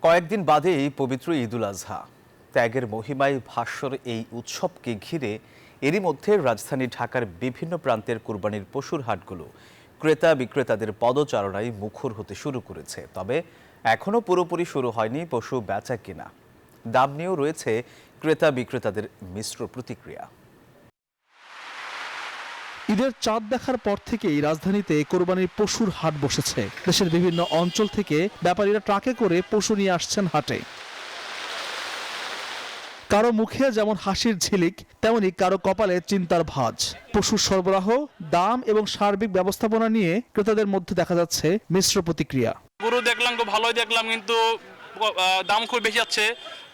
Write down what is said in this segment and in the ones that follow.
কয়েকদিন বাদেই পবিত্র ঈদুল আজহা। ত্যাগের মহিমায় ভাস্বর এই উৎসবকে ঘিরে এরই মধ্যে রাজধানী ঢাকার বিভিন্ন প্রান্তের কুরবানির পশুর হাটগুলো ক্রেতা বিক্রেতাদের পদচারণায় মুখর হতে শুরু করেছে। তবে এখনও পুরোপুরি শুরু হয়নি পশু বেচা কেনা। দাম নিয়েও রয়েছে ক্রেতা বিক্রেতাদের মিশ্র প্রতিক্রিয়া। ঈদের চাঁদ দেখার পর থেকেই রাজধানীতে কোরবানির পশুর হাট বসেছে। দেশের বিভিন্ন অঞ্চল থেকে ব্যাপারীরা ট্রাকে করে পশু নিয়ে আসছেন হাটে। কারো মুখে যেমন হাসির ঝিলিক, তেমনি কারো কপালে চিন্তার ভাঁজ। পশুর সরবরাহ, দাম এবং সার্বিক ব্যবস্থাপনা নিয়ে ক্রেতাদের মধ্যে দেখা যাচ্ছে মিশ্র প্রতিক্রিয়া। গরু দেখলাম, খুব ভালোই দেখলাম, কিন্তু দাম খুব বেশি যাচ্ছে।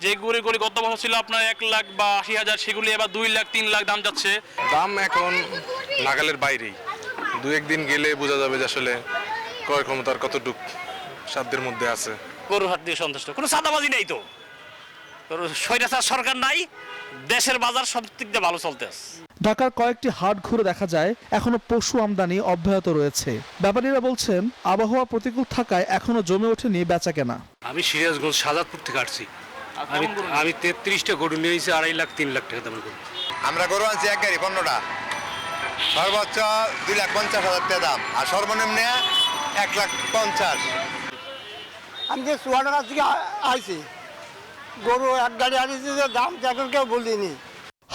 যে গরুগুলি গত বছর ছিল আপনার 1 লাখ বা 80,000, সেগুলি এবার 2 লাখ 3 লাখ দাম যাচ্ছে। দাম এখন নাগালের বাইরেই। 2-1 দিন গেলে বোঝা যাবে যে আসলে ক্রয় ক্ষমতার কতটুকু সাধ্যের মধ্যে আছে। গরুর হাট দিয়ে সন্তুষ্ট, কোনো চাঁদাবাজি নেই তো, স্বৈরাচার সরকার নাই, দেশের বাজার সব দিক দিয়ে ভালো চলতে আছে। ঢাকার কয়েকটি হাট ঘুরে দেখা যায় এখনো পশু আমদানি অব্যাহত রয়েছে। ব্যাপারীরা বলছেন আবহাওয়া প্রতিকূল থাকায় এখনো জমে ওঠেনি বেচা কেনা। আমি সিরাজগঞ্জ শাহজাদপুর থেকে আসছি। আমি 33টা গরু নিয়েছি, 2.5 লাখ 3 লাখ টাকা দামের গরু। আমরা গরু আনছি এক গাড়ি 15টা, সর্বোচ্চ 2,50,000 টাকা দাম, আর সর্বনিম্ন 1,50,000। আমি যে চুয়াডাঙ্গা থেকে আইছি, গরু এক গাড়ি আনিছি, যে দাম এখন কেউ বলিনি।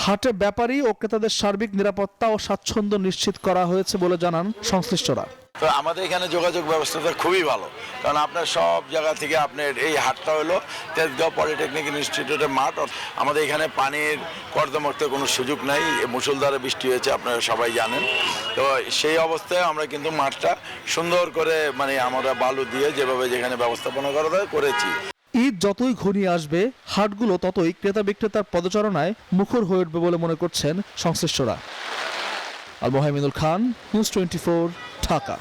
হাটে ব্যাপারী ও ক্রেতাদের সার্বিক নিরাপত্তা ও স্বাচ্ছন্দ্য নিশ্চিত করা হয়েছে বলে জানান সংশ্লিষ্টরা। তো আমাদের এখানে যোগাযোগ ব্যবস্থাটা খুবই ভালো, কারণ আপনার সব জায়গা থেকে আপনার এই হাটটা হলো তেজগাঁও পলিটেকনিক ইনস্টিটিউটের মাঠ। আমাদের এখানে পানির কর্দমাক্তের কোনো সুযোগ নাই, মুষলধারে বৃষ্টি হয়েছে, আপনারা সবাই জানেন। তো সেই অবস্থায় আমরা কিন্তু মাঠটা সুন্দর করে আমরা বালু দিয়ে যেভাবে যেখানে ব্যবস্থাপনা করা যায় করেছি। ঈদ যতই ঘনিয়ে আসবে হাটগুলো ততই ক্রেতা বিক্রেতার পদচারণায় মুখর হয়ে উঠবে বলে মনে করছেন সংশ্লিষ্টরা। আল মোহাইমিনুল খান, নিউজ 24, ঢাকা।